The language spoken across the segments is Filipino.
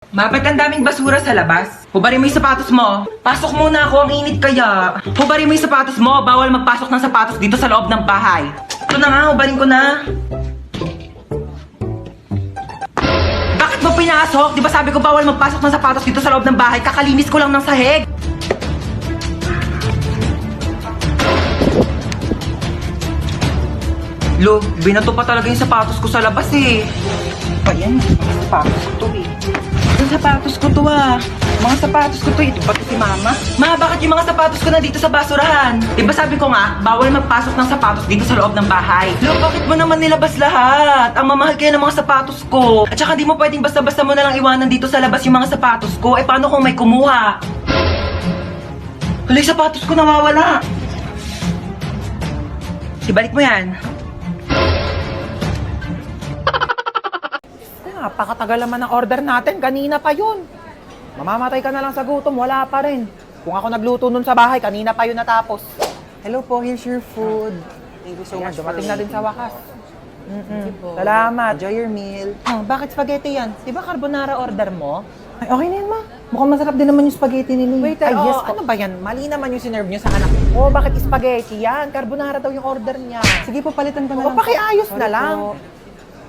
Mapat ang daming basura sa labas. Hubarin mo yung sapatos mo. Pasok muna ako, ang init kaya. Hubarin mo yung sapatos mo. Bawal magpasok ng sapatos dito sa loob ng bahay. Ito na nga, hubarin ko na. Bakit mo pinasok? Di ba sabi ko bawal magpasok ng sapatos dito sa loob ng bahay? Kakalinis ko lang ng sahig. Lo, binato pa talaga yung sapatos ko sa labas eh. Pa yan, mga sapatos ko to eh. Yung sapatos ko to ah. Mga sapatos ko to eh. Ito pati si mama. Ma, bakit yung mga sapatos ko na dito sa basurahan? Diba sabi ko nga, bawal magpasok ng sapatos dito sa loob ng bahay. Lo, bakit mo naman nilabas lahat? Ang mamahal kaya ng mga sapatos ko. At saka di mo pwedeng basta-basta mo na lang iwanan dito sa labas yung mga sapatos ko. Eh paano kung may kumuha? Hala, yung sapatos ko nawawala. Ibalik mo yan. Napakatagal naman ng order natin. Kanina pa yun. Mamamatay ka na lang sa gutom. Wala pa rin. Kung ako nagluto nun sa bahay, kanina pa yun natapos. Hello po, here's your food. Thank you so Ayan, much dumating na din sa wakas. Thank you po. Salamat. Enjoy your meal. Oh, bakit spaghetti yan? Di ba carbonara order mo? Ay, okay na yan, ma. Mukhang masarap din naman yung spaghetti nila. Wait, Ay, yes po. ano ba yan? Mali naman yung sinerve nyo sa anak ko. Oh, bakit spaghetti yan? Carbonara daw yung order niya. Sige po, palitan ko na O, lang. pakiayos Sorry na lang. po.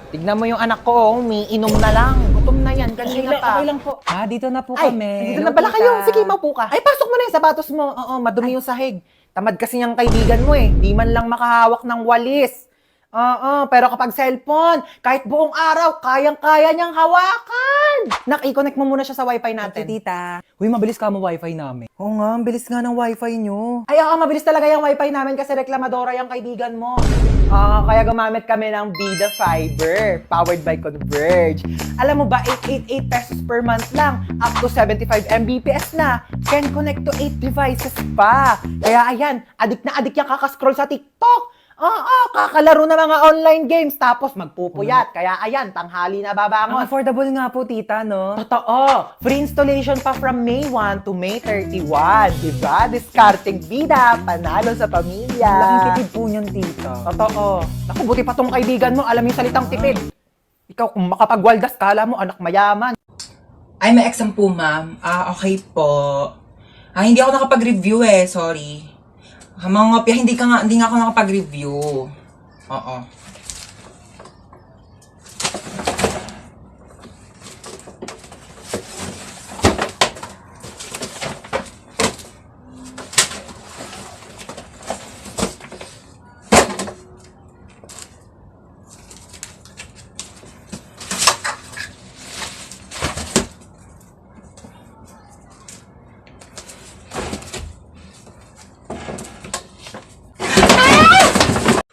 Tignan mo yung anak ko, oh, umiinom na lang. Gutom na yan, kanina pa. Okay lang po. Ah, dito na po Ay, kami. dito na Hello, pala tita. kayo. Sige, maupo ka. Ay, pasok mo na yung sapatos mo. Oo, madumi yung sahig. Tamad kasi yung kaibigan mo eh. Di man lang makahawak ng walis. Oo, pero kapag cellphone, kahit buong araw, kayang-kaya niyang hawakan. Nak, i-connect mo muna siya sa wifi natin. Okay, tita. Uy, mabilis ka mo wifi namin. Oo nga, ang bilis nga ng wifi nyo. Ay, oo, mabilis talaga yung wifi namin kasi reklamadora yung kaibigan mo. Kaya gumamit kami ng Bida Fiber, powered by Converge. Alam mo ba, 888 pesos per month lang, up to 75 Mbps na. Can connect to 8 devices pa. Kaya ayan, adik na adik yung kakascroll sa TikTok. Oo, kakalaro na mga online games, tapos magpupuyat. Kaya ayan, tanghali na Ang babangon. affordable nga po, tita, no? Totoo. Free installation pa from May 1 to May 31. Diba? Discarding bida, panalo sa pamilya. Laking tipid po niyan, tita. Totoo. Naku, buti pa tong kaibigan mo, alam yung salitang tipid. Ikaw, kung makapagwaldas, kala mo, anak mayaman. Ay, may exam po, ma'am. Okay po. Hindi ako nakapag-review eh. Sorry. Mga ngopya, hindi nga ako nakapag-review. Oo.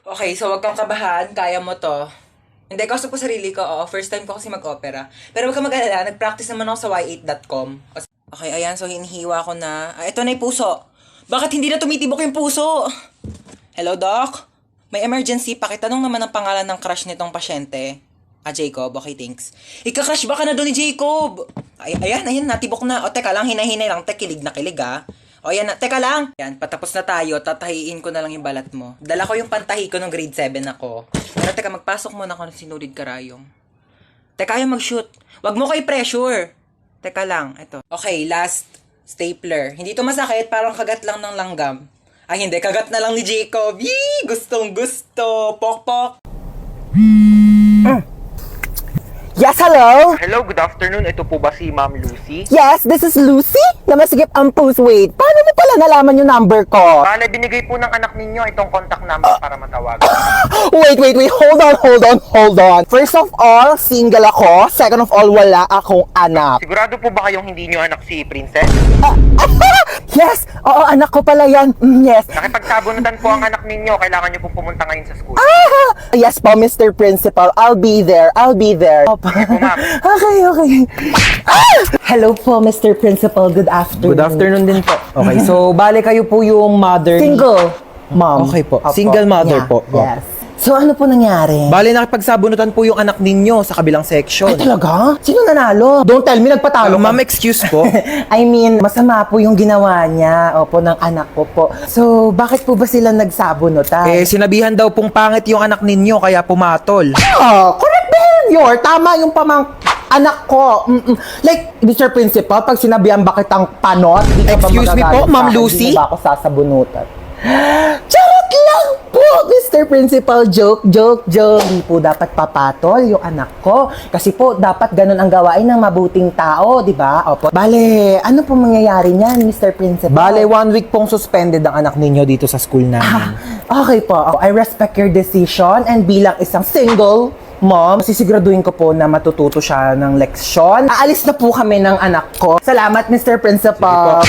Okay, so wag kang kabahan. Kaya mo to. Hindi, kausap ko sarili ko. Oo, first time ko kasi mag-opera. Pero wag kang mag-alala. Nag-practice naman ako sa y8.com. Okay, ayan. So, hinihiwa ko na. Ito na yung puso. Bakit hindi na tumitibok yung puso? Hello, Doc? May emergency. Pakitanong naman ang pangalan ng crush nitong pasyente. Jacob. Okay, thanks. Ika-crush ba ka na doon ni Jacob? Ayan, natibok na. O, teka lang. Hinay-hinay lang. Kilig na kilig, ah. O yan na, teka lang. Yan, patapos na tayo, tatahiin ko na lang yung balat mo. Dala ko yung pantahi ko nung grade 7 ako. Pero teka, magpasok muna ako ng sinulid karayong. Teka, ayaw mag-shoot. Wag mo kay pressure. Teka lang, ito. Okay, last stapler. Hindi to masakit, parang kagat lang ng langgam. Ay, hindi, kagat na lang ni Jacob. Yee! Gustong gusto. Pok-pok. Yes, hello? Hello, good afternoon. Ito po ba si Ma'am Lucy? Yes, this is Lucy. Namasigip ang post. Wait, paano mo pala nalaman yung number ko? Bale, binigay po ng anak ninyo itong contact number para matawagan. Wait. Hold on. First of all, single ako. Second of all, wala akong anak. Sigurado po ba kayong hindi nyo anak si Princess? Yes! Oo, anak ko pala yan. Yes. Nakipagsabunutan po ang anak ninyo. Kailangan nyo pong pumunta ngayon sa school. Yes po, Mr. Principal. I'll be there. Sige po, ma'am. Okay. Hello po, Mr. Principal. Good afternoon. Good afternoon din po. Okay, so bale kayo po yung mother ni- Single, mom. Okay po. Opo. Single mother Yeah, po. Yes. So ano po nangyari? Bale, nakipagsabunutan po yung anak ninyo sa kabilang section. Ay talaga? Sino nanalo? Don't tell me, nagpatalo ka. Ma'am, excuse po. I mean, masama po yung ginawa niya, opo, ng anak ko po. So, bakit po ba sila nagsabunutan? Sinabihan daw pong pangit yung anak ninyo, kaya pumatol. Oh, correct behavior. Tama yung Anak ko, like, Mr. Principal, pag sinabihan ba kitang panot, di ka ba Excuse me po, magagalit Ma'am sa akin? Lucy? Di ba ako sasabunutan? Charot lang po, Mr. Principal. Joke. Di po dapat papatol yung anak ko. Kasi po, dapat ganun ang gawain ng mabuting tao, di ba? Opo. Bale, ano po mangyayari niyan, Mr. Principal? Bale, 1 week pong suspended ang anak ninyo dito sa school namin. Okay po. I respect your decision and bilang isang single mom, sisiguraduhin ko po na matututo siya ng leksyon. Aalis na po kami ng anak ko. Salamat, Mr. Principal.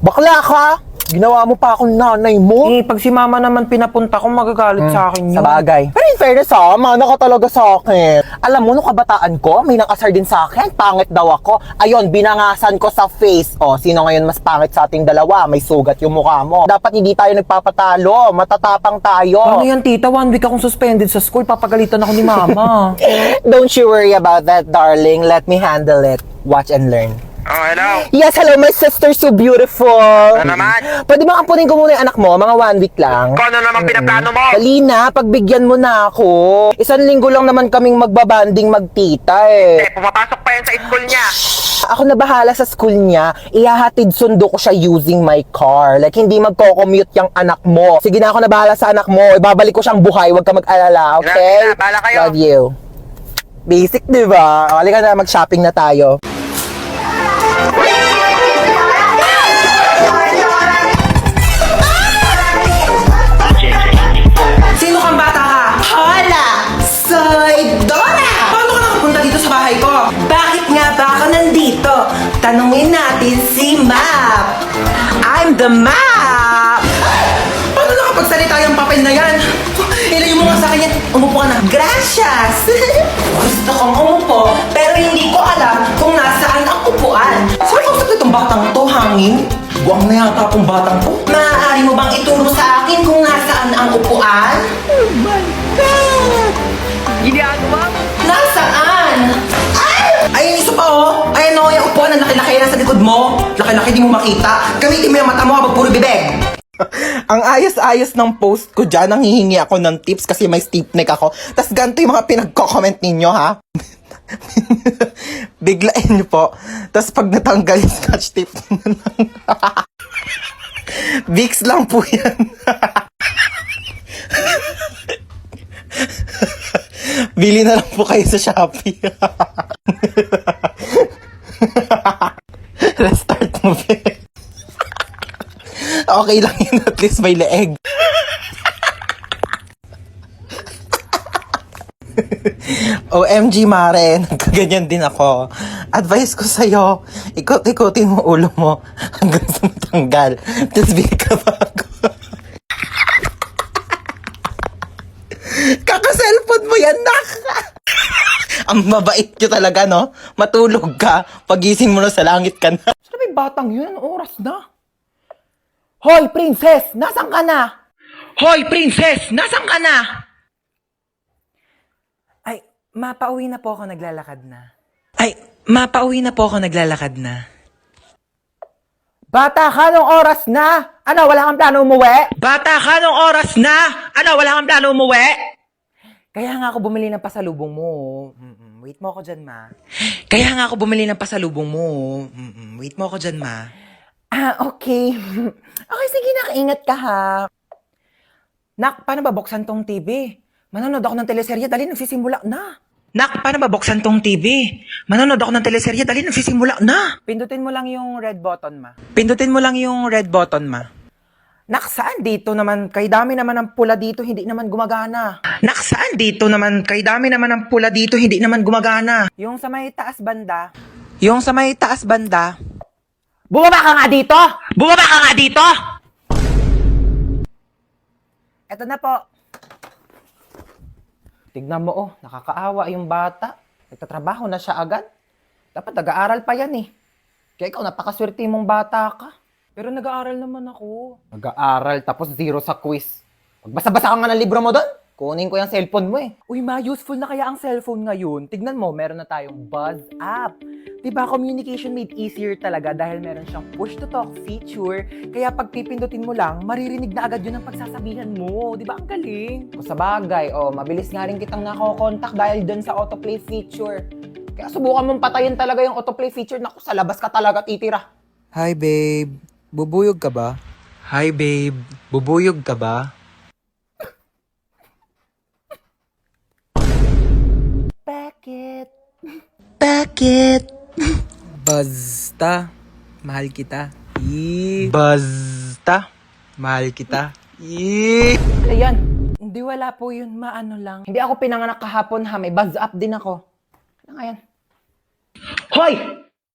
Bakla ka! Ginawa mo pa akong nanay mo. Pag si mama naman pinapunta ko, magagalit sa akin yun. Sa bagay. Pero in fairness mana ka talaga sa akin. Alam mo, nung kabataan ko, may nakasar din sa akin. Pangit daw ako. Ayun, binangasan ko sa face. O, sino ngayon mas pangit sa ating dalawa? May sugat yung mukha mo. Dapat hindi tayo nagpapatalo. Matatapang tayo. Ano yan, tita? 1 week akong suspended sa school. Papagalitan ako ni mama. Don't you worry about that, darling. Let me handle it. Watch and learn. Oh, hello. Yes, hello, my sister, so beautiful. Ano naman? Pwede ba ampunin ko muna yung anak mo? Mga 1 week lang. Kung ano naman pinaplano mo? Dali na, pagbigyan mo na ako. 1 linggo lang naman kaming magbabanding magtita eh. Pumapasok pa yan sa school niya. Ako na bahala sa school niya. Ihahatid sundo ko siya using my car. Like, hindi magko-commute yung anak mo. Sige na, ako na bahala sa anak mo. Ibabalik ko siyang buhay. Huwag ka mag-alala, okay? Sige na, bahala kayo. Love you. Basic, di ba? Halika na, mag-shopping na tayo. Sino kang bata ka? Hola! Soy Dora! Paano ka nakapunta dito sa bahay ko? Bakit nga ba ako nandito? Tanungin natin si Map. I'm the Map! Paano nakapagsalita yung papel na yan? Ilayo mo nga sa akin yan. Umupo ka na. Gracias! Gusto kong umupo, pero hindi ko alam kung nasaan ang upuan. Saan kausap itong batang to, hangin? Buwang na yata akong batang to. Maaari mo bang ituro sa akin kung nasaan ang upuan? Oh my God! Ginagawa mo. Nasaan? Ay, isa pa oh! Ayan o, yung upuan na laki-laki na sa likod mo. Laki-laki di mo makita. Gamitin mo yung mata mo habang puro bibig. Ang ayos-ayos ng post ko dyan, nanghihingi ako ng tips kasi may stiff neck ako. Tas ganito yung mga pinagko-comment ninyo, ha? Biglain nyo po. Tas pag natanggal yung scotch tape nyo lang. Vicks lang po yan. Bili na lang po kayo sa Shopee. Restart mo, be. Okay lang yun, at least may leeg. OMG, Mare, nagkaganyan din ako. Advice ko sa'yo, ikot-ikotin mo ulo mo hanggang sa matanggal. Tapos bili ka bago. Kaka-cellphone mo yan, nak! Ang mabait nyo talaga, no? Matulog ka, pagising mo na sa langit ka na. Saan may batang yun? Anong oras na? Hoy, princess! Nasaan ka na? Hoy, princess! Nasaan ka na? Ay, mapauwi na po ako naglalakad na. Bata ka, nung oras na? Ano, wala kang plano umuwi? Kaya nga ako bumili ng pasalubong mo. Wait mo ako dyan, ma. Wait mo ako dyan, ma. Ah, okay. Okay, sige, nakaingat ka, ha. Nak, paano ba buksan tong TV? Manonood ako ng teleserye, dali, nagsisimula na. Pindutin mo lang yung red button, ma. Nak, saan dito naman? Kay dami naman ng pula dito, hindi naman gumagana. Yung sa may taas banda. Bumaba ka nga dito! Eto na po. Tignan mo, oh, nakakaawa yung bata. Nagtatrabaho na siya agad. Dapat nag-aaral pa yan eh. Kaya ikaw, napakaswerte mong bata ka. Pero nag-aaral naman ako. Nag-aaral tapos 0 sa quiz. Magbasa-basa ka nga ng libro mo doon. Kunin ko yung cellphone mo eh. Uy ma, useful na kaya ang cellphone ngayon. Tignan mo, meron na tayong Buzz app. Diba, communication made easier talaga dahil meron siyang push-to-talk feature. Kaya pag pipindutin mo lang, maririnig na agad yun ang pagsasabihan mo. Diba, ang galing? O sa bagay, mabilis nga rin kitang nako-contact dahil dun sa autoplay feature. Kaya subukan mong patayin talaga yung autoplay feature. Naku, sa labas ka talaga titira. Hi babe, bubuyog ka ba? Hi babe, bubuyog ka ba? Bakit? Bakit? Basta, mahal kita. Basta, mahal kita. Ayan. Hindi, wala po yun. Maano lang. Hindi ako pinanganak kahapon ha. May buzz up din ako. Ano nga yan? Hoy!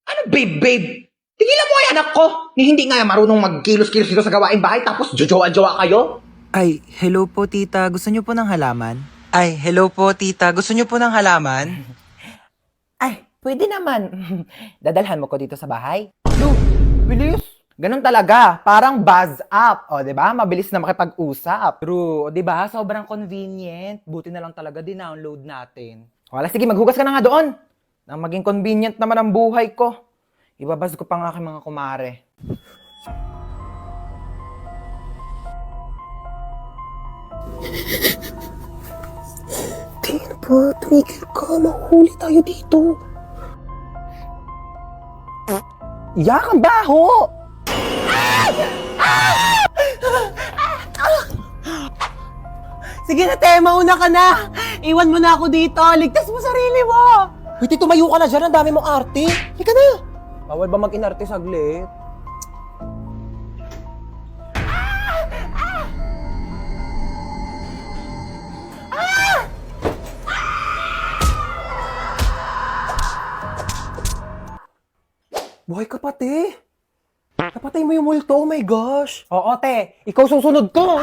Ano babe? Tigilan mo ay anak ko! Ni hindi nga marunong magkilos-kilos dito sa gawaing bahay tapos jojowa-jowa kayo? Ay, hello po tita, gusto niyo po ng halaman? Ay, hello po tita, gusto niyo po ng halaman? Ay, pwede naman. Dadalhan mo ko dito sa bahay. No, bilis. Ganun talaga. Parang buzz up. O, di ba? Mabilis na makipag-usap. True. O, di ba? Sobrang convenient. Buti na lang talaga din-download natin. Wala, sige, maghugas ka na nga doon. Nang maging convenient naman ang buhay ko. Ibabaz ko pa ang aking mga kumare. Tingin po, tumigil ka. Mahuli tayo dito. Yak, ang baho! Sige na, te, mauna ka na. Iwan mo na ako dito. Ligtas mo sarili mo. Wait, tumayo ka na dyan. Ang dami mong arte. Halika na. Bawal ba mag-inarte saglit? Buhay ka pati. Napatay mo yung multo. Oh my gosh. Oo, te. Ikaw susunod ko.